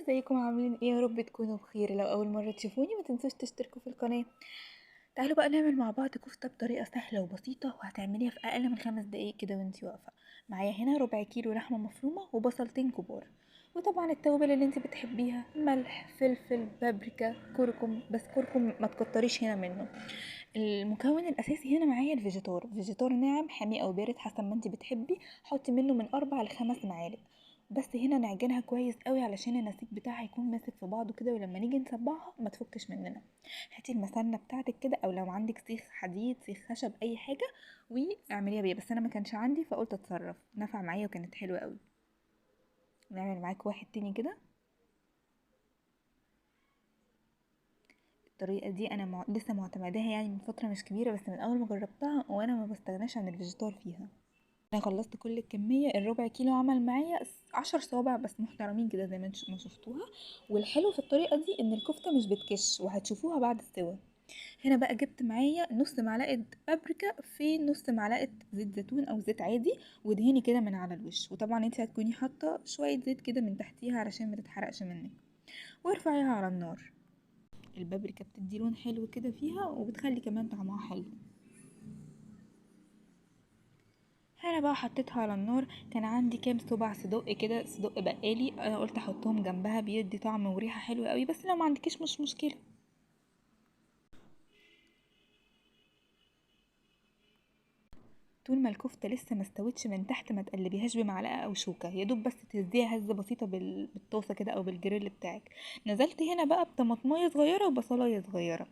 ازيكم عاملين ايه؟ يا رب تكونوا بخير. لو اول مره تشوفوني ما تنسوش تشتركوا في القناه. تعالوا بقى نعمل مع بعض كفته بطريقه سهله وبسيطه، وهتعمليها في اقل من 5 دقايق كده وانتي واقفه. معايا هنا ربع كيلو لحمه مفرومه وبصلتين كبار، وطبعا التوابل اللي انتي بتحبيها: ملح، فلفل، بابريكا، كركم، بس كركم ما تكتريش هنا منه. المكون الاساسي هنا معايا فيجيتار ناعم حامي او بارد حسب ما انتي بتحبي. حطي منه من 4 ل5 معالق. بس هنا نعجنها كويس قوي علشان النسيج بتاعها يكون ماسك في بعضه كده، ولما نيجي نصبعها ما تفكش مننا. هاتي المسنه بتاعتك كده، او لو عندك سيخ حديد، سيخ خشب، اي حاجه، واعمليها بيها. بس انا ما كانش عندي فقلت اتصرف، نفع معايا وكانت حلوه قوي. نعمل معاك واحد تاني كده. الطريقه دي انا لسه معتمداها يعني من فتره مش كبيره، بس من اول ما جربتها وانا ما بستغناش عن الفيجيتار فيها. انا خلصت كل الكميه. الربع كيلو عمل معايا 10 صوابع بس محترمين كده زي ما ما شفتوها. والحلو في الطريقه دي ان الكفته مش بتكش، وهتشوفوها بعد السوا. هنا بقى جبت معايا نص معلقه بابريكا في نص معلقه زيت زيتون او زيت عادي، ودهني كده من على الوش. وطبعا انت هتكوني حاطه شويه زيت كده من تحتيها علشان ما تتحرقش منك، وارفعيها على النار. البابريكا بتدي لون حلو كده فيها، وبتخلي كمان طعمها حلو. هنا بقى حطيتها على النار. كان عندي كام صباع صدق كده، صدق بقالي، انا قلت احطهم جنبها بيدي طعم وريحه حلوه قوي، بس لو ما عندكيش مش مشكله. طول ما الكفته لسه ما استوتش من تحت ما تقلبيهاش بمعلقه او شوكه، يا دوب بس تهزيها هزه بسيطه بالطاسه كده او بالجريل بتاعك. نزلت هنا بقى بطماطمايه صغيره وبصلايه صغيره.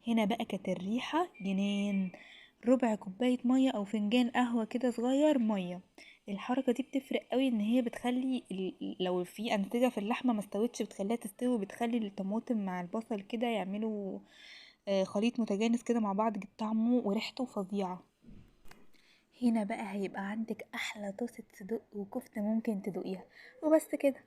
هنا بقى كانت الريحة جنان. ربع كوباية مية او فنجان قهوة كده صغير مية. الحركة دي بتفرق قوي، ان هي بتخلي لو في انسجة في اللحمة ما استوتش بتخليها تستوي، بتخلي الطماطم مع البصل كده يعملوا خليط متجانس كده مع بعض، طعمه وريحته فظيعة. هنا بقى هيبقى عندك احلى طاسة صدق وكفتة ممكن تدوقيها. وبس كده.